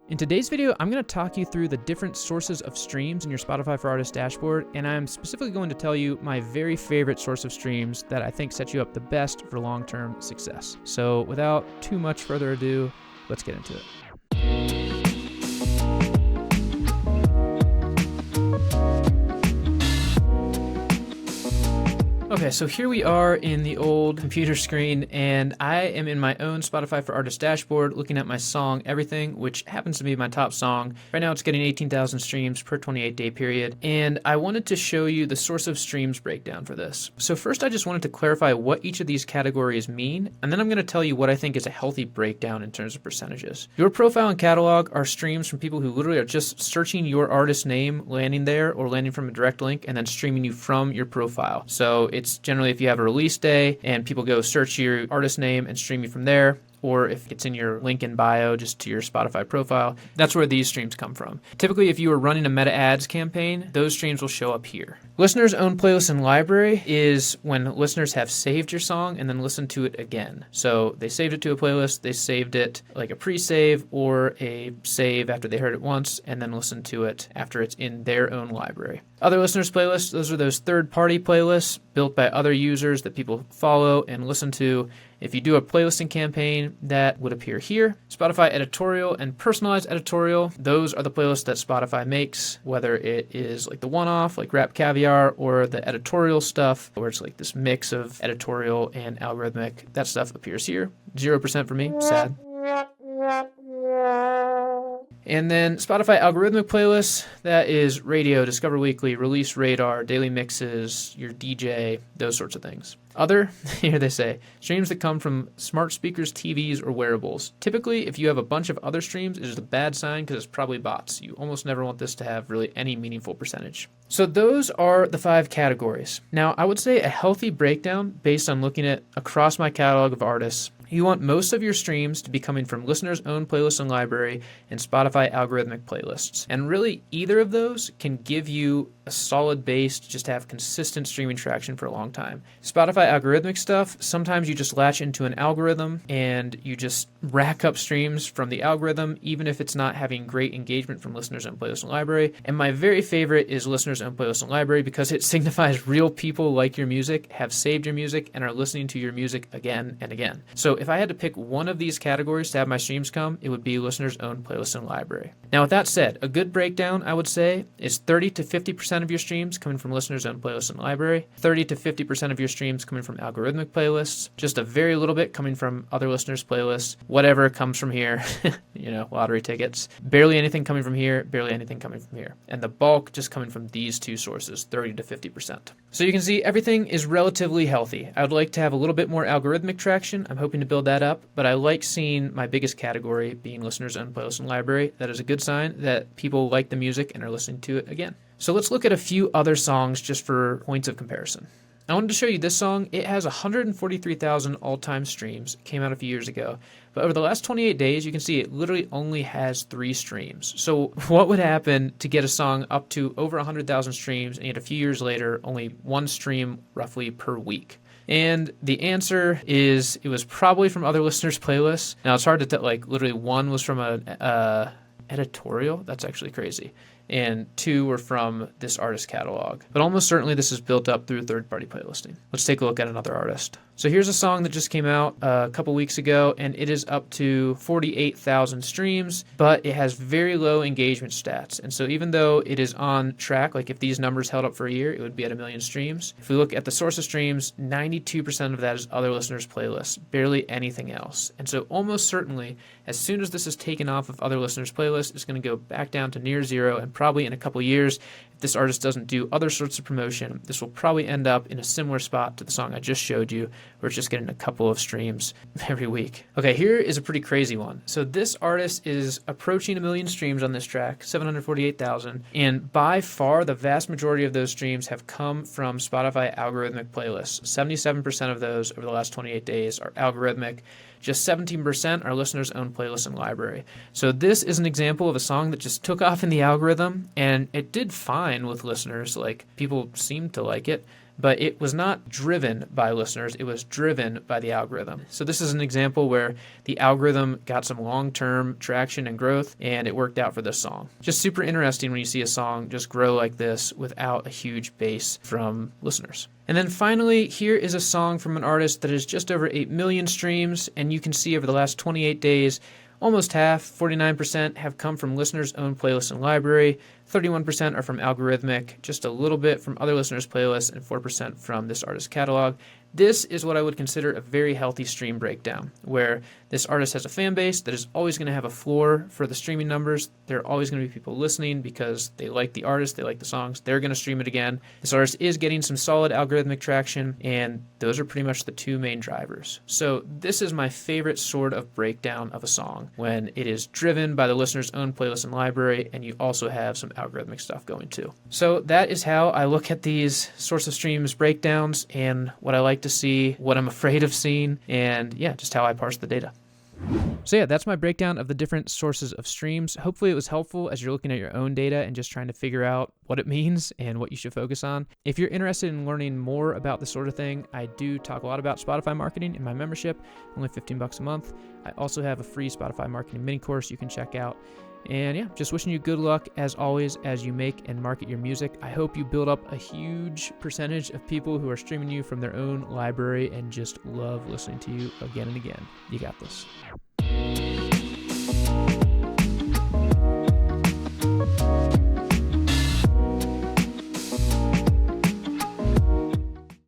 In today's video, I'm going to talk you through the different sources of streams in your Spotify for Artists dashboard, and I'm specifically going to tell you my very favorite source of streams that I think set you up the best for long-term success. So without too much further ado, let's get into it. Okay, so here we are in the old computer screen, and I am in my own Spotify for Artists dashboard looking at my song Everything, which happens to be my top song. Right now it's getting 18,000 streams per 28-day period, and I wanted to show you the source of streams breakdown for this. So first I just wanted to clarify what each of these categories mean, and then I'm going to tell you what I think is a healthy breakdown in terms of percentages. Your profile and catalog are streams from people who literally are just searching your artist name, landing there, or landing from a direct link, and then streaming you from your profile. So it's generally if you have a release day and people go search your artist name and stream you from there, or if it's in your link in bio just to your Spotify profile, that's where these streams come from. Typically, if you are running a meta ads campaign, those streams will show up here. Listeners' own playlist and library is when listeners have saved your song and then listened to it again. So they saved it to a playlist, they saved it like a pre-save or a save after they heard it once, and then listened to it after it's in their own library. Other listeners' playlists, those are those third-party playlists built by other users that people follow and listen to. If you do a playlisting campaign, that would appear here. Spotify editorial and personalized editorial, those are the playlists that Spotify makes, whether it is like the one-off, like Rap Caviar, or the editorial stuff, where it's like this mix of editorial and algorithmic. That stuff appears here. 0% for me, sad. And then Spotify algorithmic playlists, that is radio, Discover Weekly, Release Radar, daily mixes, your DJ, those sorts of things. Other, here they say, streams that come from smart speakers, TVs, or wearables. Typically, if you have a bunch of other streams, it is a bad sign because it's probably bots. You almost never want this to have really any meaningful percentage. So those are the 5 categories. Now, I would say a healthy breakdown based on looking at across my catalog of artists. You want most of your streams to be coming from listeners' own playlist and library and Spotify algorithmic playlists. And really, either of those can give you a solid base to just have consistent streaming traction for a long time. Spotify algorithmic stuff, sometimes you just latch into an algorithm and you just rack up streams from the algorithm, even if it's not having great engagement from listeners' own playlist and library. And my very favorite is listeners' own playlist and library because it signifies real people like your music, have saved your music, and are listening to your music again and again. So if I had to pick one of these categories to have my streams come, it would be listeners' own playlist and library. Now, with that said, a good breakdown, I would say, is 30 to 50% of your streams coming from listeners' own playlist and library, 30 to 50% of your streams coming from algorithmic playlists, just a very little bit coming from other listeners' playlists, whatever comes from here, lottery tickets, barely anything coming from here, barely anything coming from here. And the bulk just coming from these two sources, 30 to 50%. So you can see everything is relatively healthy. I would like to have a little bit more algorithmic traction. I'm hoping to build that up, but I like seeing my biggest category being listeners' own playlist and library. That is a good sign that people like the music and are listening to it again. So let's look at a few other songs just for points of comparison. I wanted to show you this song. It has 143,000 all-time streams. It came out a few years ago. But over the last 28 days, you can see it literally only has 3 streams. So what would happen to get a song up to over 100,000 streams and yet a few years later, only 1 stream roughly per week? And the answer is it was probably from other listeners' playlists. Now, it's hard to tell, literally 1 was from a editorial. That's actually crazy. And 2 were from this artist catalog. But almost certainly this is built up through third-party playlisting. Let's take a look at another artist. So here's a song that just came out a couple weeks ago, and it is up to 48,000 streams, but it has very low engagement stats. And so even though it is on track, like if these numbers held up for a year, it would be at 1 million streams. If we look at the source of streams, 92% of that is other listeners' playlists, barely anything else. And so almost certainly, as soon as this is taken off of other listeners' playlists, it's going to go back down to near zero, and probably in a couple years, if this artist doesn't do other sorts of promotion, this will probably end up in a similar spot to the song I just showed you, where it's just getting a couple of streams every week. Okay, here is a pretty crazy one. So this artist is approaching 1 million streams on this track, 748,000, and by far the vast majority of those streams have come from Spotify algorithmic playlists. 77% of those over the last 28 days are algorithmic. Just 17% are listeners' own playlist and library. So this is an example of a song that just took off in the algorithm, and it did fine with listeners. Like, people seemed to like it. but it was not driven by listeners. It was driven by the algorithm. So this is an example where the algorithm got some long-term traction and growth, and it worked out for this song. Just super interesting when you see a song just grow like this without a huge base from listeners. And then finally, here is a song from an artist that is just over 8 million streams, and you can see over the last 28 days, almost half, 49%, have come from listeners' own playlists and library, 31% are from algorithmic, just a little bit from other listeners' playlists, and 4% from this artist's catalog. This is what I would consider a very healthy stream breakdown, where this artist has a fan base that is always going to have a floor for the streaming numbers. There are always going to be people listening because they like the artist, they like the songs, they're going to stream it again. This artist is getting some solid algorithmic traction, and those are pretty much the two main drivers. So this is my favorite sort of breakdown of a song, when it is driven by the listener's own playlist and library, and you also have some algorithmic stuff going too. So that is how I look at these sorts of streams breakdowns, and what I like to see, what I'm afraid of seeing, and yeah, just how I parse the data. So yeah, that's my breakdown of the different sources of streams. Hopefully it was helpful as you're looking at your own data and just trying to figure out what it means and what you should focus on. If you're interested in learning more about this sort of thing, I do talk a lot about Spotify marketing in my membership, only $15 a month. I also have a free Spotify marketing mini course you can check out. And yeah, just wishing you good luck as always as you make and market your music. I hope you build up a huge percentage of people who are streaming you from their own library and just love listening to you again and again. You got this.